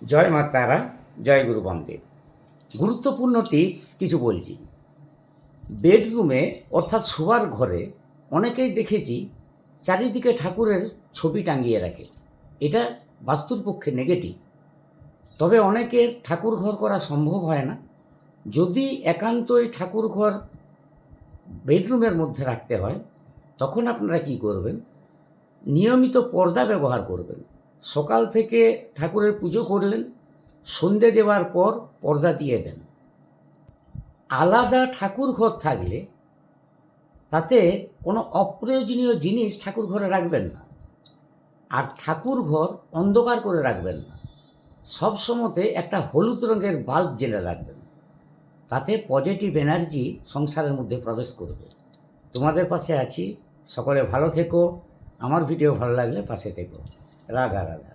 জয় মা তারা, জয় গুরু বামদেব। গুরুত্বপূর্ণ টিপস কিছু বলছি। বেডরুমে অর্থাৎ শোবার ঘরে অনেকেই দেখেছি চারিদিকে ঠাকুরের ছবি টাঙিয়ে রাখে। এটা বাস্তুর পক্ষে নেগেটিভ। তবে অনেকের ঠাকুর ঘর করা সম্ভব হয় না। যদি একান্তই ঠাকুর ঘর বেডরুমের মধ্যে রাখতে হয়, তখন আপনারা কি করবেন? নিয়মিত পর্দা ব্যবহার করবেন। সকাল থেকে ঠাকুরের পুজো করলেন, সন্ধে দেওয়ার পর পর্দা দিয়ে দেন। আলাদা ঠাকুর ঘর থাকলে তাতে কোনো অপ্রয়োজনীয় জিনিস ঠাকুর ঘরে রাখবেন না। আর ঠাকুর ঘর অন্ধকার করে রাখবেন না। সব সময়তে একটা হলুদ রঙের বাল্ব জ্বেলে রাখবেন। তাতে পজিটিভ এনার্জি সংসারের মধ্যে প্রবেশ করবে। তোমাদের পাশে আছি। সকলে ভালো থেকো। আমার ভিডিও ভালো লাগলে পাশে থেকো। রাধা রাধা।